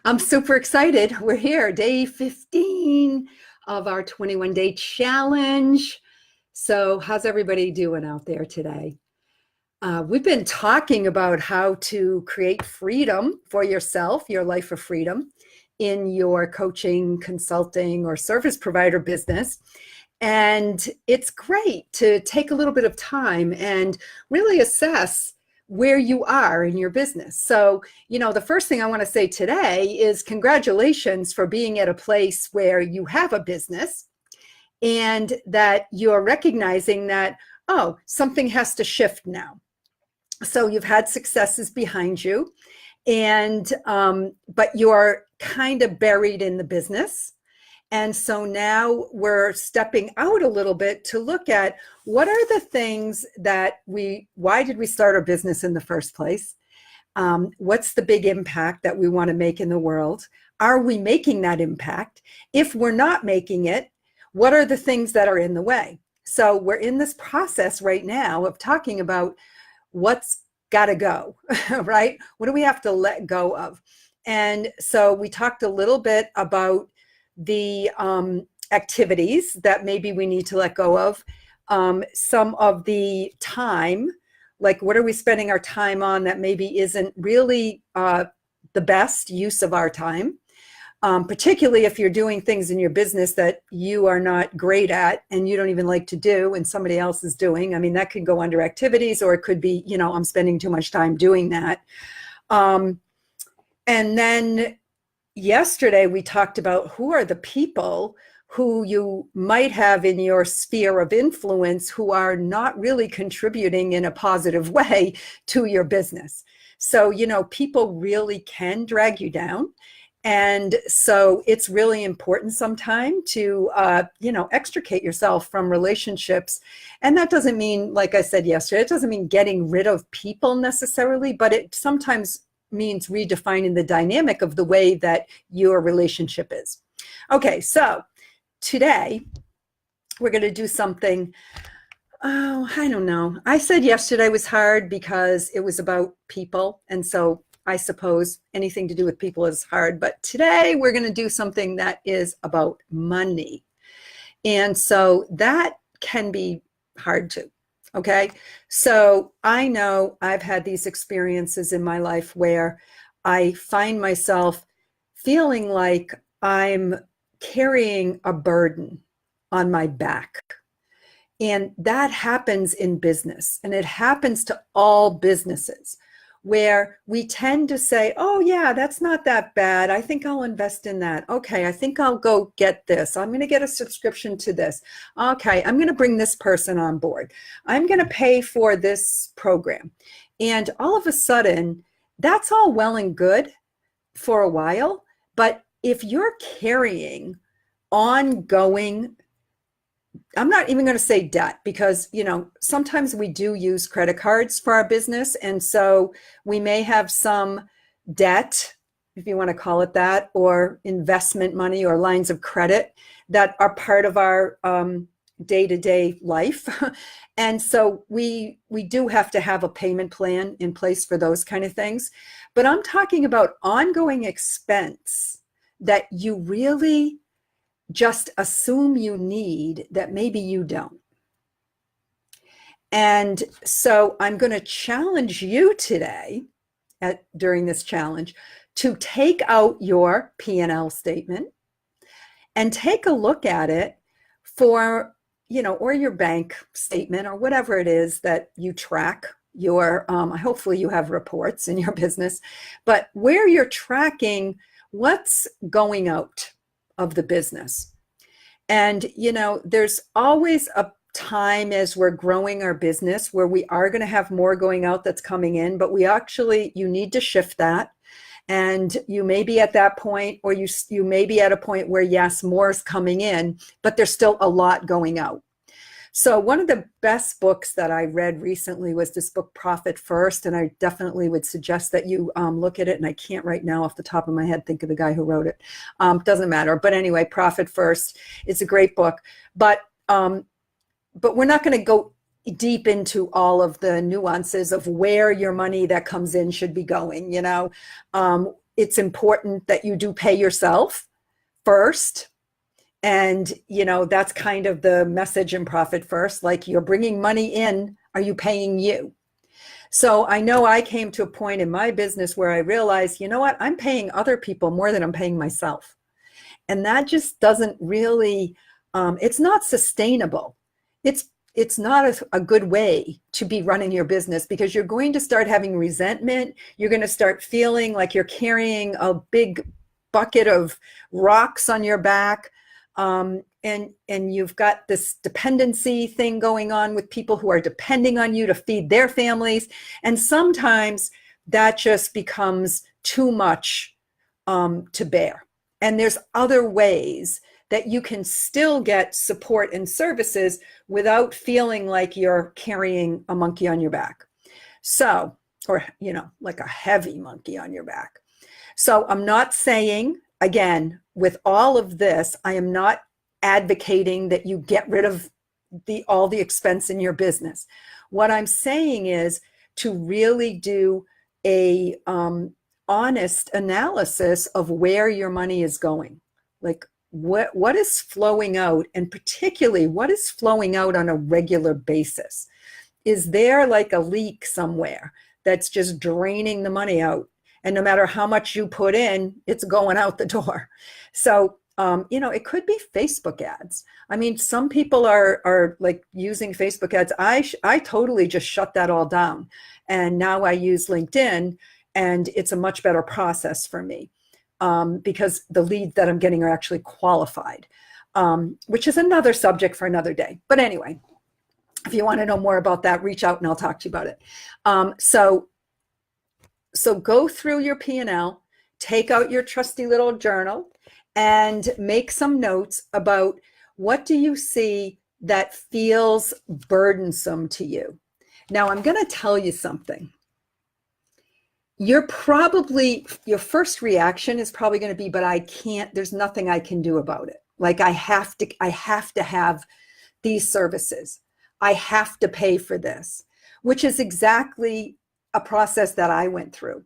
I'm super excited. We're here, day 15 of our 21-day challenge. So, how's everybody doing out there today? We've been talking about how to create freedom for yourself, your life of freedom, in your coaching, consulting, or service provider business. And it's great to take a little bit of time and really assess where you are in your business. So, the first thing I want to say today is congratulations for being at a place where you have a business and that you're recognizing that, oh, something has to shift now. So you've had successes behind you, and but you're kind of buried in the business. And so now we're stepping out a little bit to look at what are the things that why did we start our business in the first place? What's the big impact that we want to make in the world? Are we making that impact? If we're not making it, what are the things that are in the way? So we're in this process right now of talking about what's got to go, right? What do we have to let go of? And so we talked a little bit about the activities that maybe we need to let go of, some of the time, like what are we spending our time on that maybe isn't really the best use of our time, particularly if you're doing things in your business that you are not great at and you don't even like to do and somebody else is doing. I mean, that could go under activities, or it could be, I'm spending too much time doing that. And then yesterday, we talked about who are the people who you might have in your sphere of influence who are not really contributing in a positive way to your business. So, people really can drag you down. And so it's really important sometimes to, extricate yourself from relationships. And that doesn't mean, like I said yesterday, it doesn't mean getting rid of people necessarily, but it sometimes means redefining the dynamic of the way that your relationship is. Okay, so today we're going to do something. Oh, I don't know. I said yesterday was hard because it was about people. And so I suppose anything to do with people is hard. But today we're going to do something that is about money. And so that can be hard too. Okay, so I know I've had these experiences in my life where I find myself feeling like I'm carrying a burden on my back. And that happens in business, and it happens to all businesses, where we tend to say, oh yeah, that's not that bad. I think I'll invest in that. Okay, I think I'll go get this. I'm going to get a subscription to this. Okay, I'm going to bring this person on board. I'm going to pay for this program. And all of a sudden, that's all well and good for a while. But if you're carrying ongoing, I'm not even going to say debt, because, sometimes we do use credit cards for our business. And so we may have some debt, if you want to call it that, or investment money or lines of credit that are part of our day-to-day life. And so we do have to have a payment plan in place for those kind of things. But I'm talking about ongoing expense that you really just assume you need that maybe you don't. And so I'm going to challenge you today during this challenge to take out your P&L statement and take a look at it for, or your bank statement or whatever it is that you track your, hopefully you have reports in your business, but where you're tracking what's going out of the business. And, there's always a time as we're growing our business where we are going to have more going out that's coming in, but you need to shift that. And you may be at that point, or you may be at a point where, yes, more is coming in, but there's still a lot going out. So one of the best books that I read recently was this book, Profit First. And I definitely would suggest that you look at it. And I can't right now off the top of my head think of the guy who wrote it. Doesn't matter. But anyway, Profit First. It's a great book. But we're not going to go deep into all of the nuances of where your money that comes in should be going. it's important that you do pay yourself first. And, that's kind of the message in Profit First. Like, you're bringing money in. Are you paying you? So I know I came to a point in my business where I realized, you know what, I'm paying other people more than I'm paying myself. And that just doesn't really, it's not sustainable. It's not a good way to be running your business, because you're going to start having resentment. You're going to start feeling like you're carrying a big bucket of rocks on your back. And you've got this dependency thing going on with people who are depending on you to feed their families. And sometimes that just becomes too much to bear. And there's other ways that you can still get support and services without feeling like you're carrying a monkey on your back. So, or, like a heavy monkey on your back. So I'm not saying, again, with all of this, I am not advocating that you get rid of all the expense in your business. What I'm saying is to really do a honest analysis of where your money is going. Like, what is flowing out, and particularly what is flowing out on a regular basis? Is there like a leak somewhere that's just draining the money out? And no matter how much you put in, it's going out the door. So, it could be Facebook ads. I mean, some people are like using Facebook ads. I totally just shut that all down. And now I use LinkedIn, and it's a much better process for me. Because the leads that I'm getting are actually qualified, which is another subject for another day. But anyway, if you want to know more about that, reach out and I'll talk to you about it. So go through your P&L, take out your trusty little journal, and make some notes about what do you see that feels burdensome to you. Now, I'm going to tell you something. Your first reaction is probably going to be, but there's nothing I can do about it. Like, I have to have these services. I have to pay for this, which is exactly a process that I went through.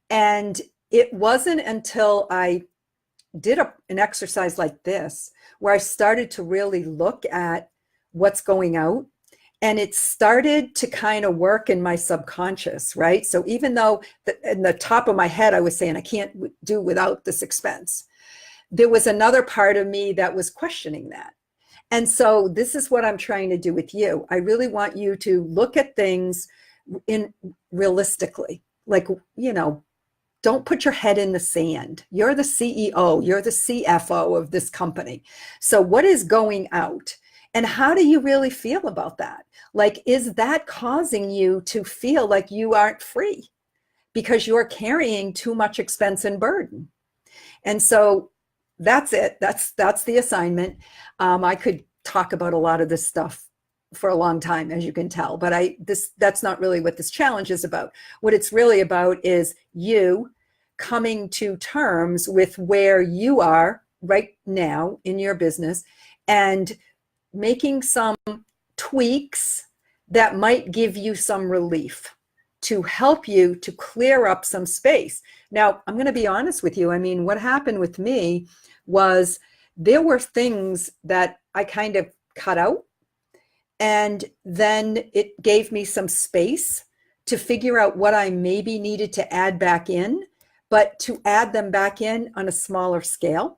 And it wasn't until I did an exercise like this where I started to really look at what's going out. And it started to kind of work in my subconscious, right? So even though in the top of my head, I was saying, I can't do without this expense, there was another part of me that was questioning that. And so this is what I'm trying to do with you. I really want you to look at things realistically. Like, don't put your head in the sand. You're the CEO, you're the CFO of this company. So what is going out? And how do you really feel about that? Like, is that causing you to feel like you aren't free because you're carrying too much expense and burden? And so that's it. That's the assignment. I could talk about a lot of this stuff for a long time, as you can tell, but that's not really what this challenge is about. What it's really about is you coming to terms with where you are right now in your business and making some tweaks that might give you some relief to help you to clear up some space. Now, I'm going to be honest with you. I mean, what happened with me was there were things that I kind of cut out, and then it gave me some space to figure out what I maybe needed to add back in, but to add them back in on a smaller scale,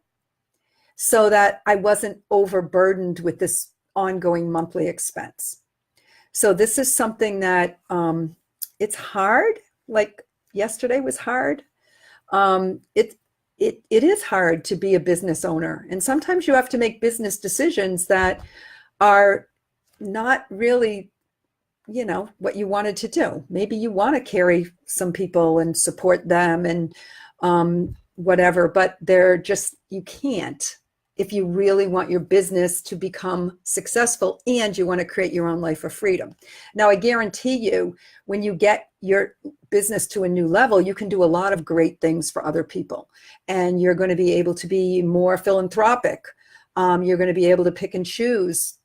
so that I wasn't overburdened with this ongoing monthly expense. So this is something that it's hard. Like, yesterday was hard. It is hard to be a business owner. And sometimes you have to make business decisions that are not really, what you wanted to do. Maybe you want to carry some people and support them and whatever, but you can't. If you really want your business to become successful and you want to create your own life of freedom. Now, I guarantee you, when you get your business to a new level, you can do a lot of great things for other people. And you're going to be able to be more philanthropic. You're going to be able to pick and choose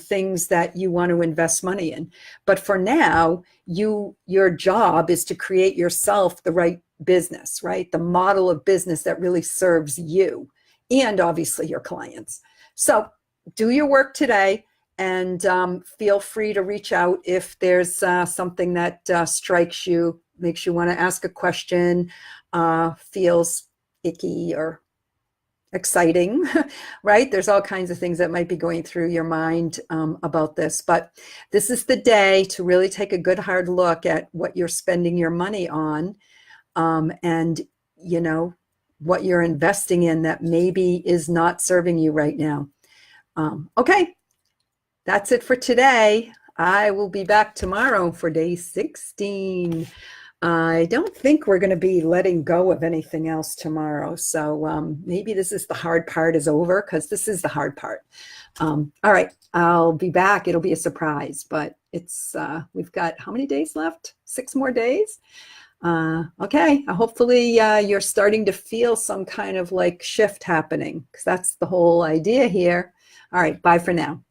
things that you want to invest money in. But for now, your job is to create yourself the right business, right? The model of business that really serves you and obviously your clients. So do your work today, and feel free to reach out if there's something that strikes you, makes you want to ask a question, feels icky or exciting, right? There's all kinds of things that might be going through your mind about this, but this is the day to really take a good hard look at what you're spending your money on, and what you're investing in that maybe is not serving you right now. Okay, that's it for today. I will be back tomorrow for day 16. I don't think we're going to be letting go of anything else tomorrow. So maybe this is the hard part is over, because this is the hard part. All right, I'll be back. It'll be a surprise, but it's we've got how many days left? 6 more days. Okay, hopefully you're starting to feel some kind of like shift happening, because that's the whole idea here. All right, bye for now.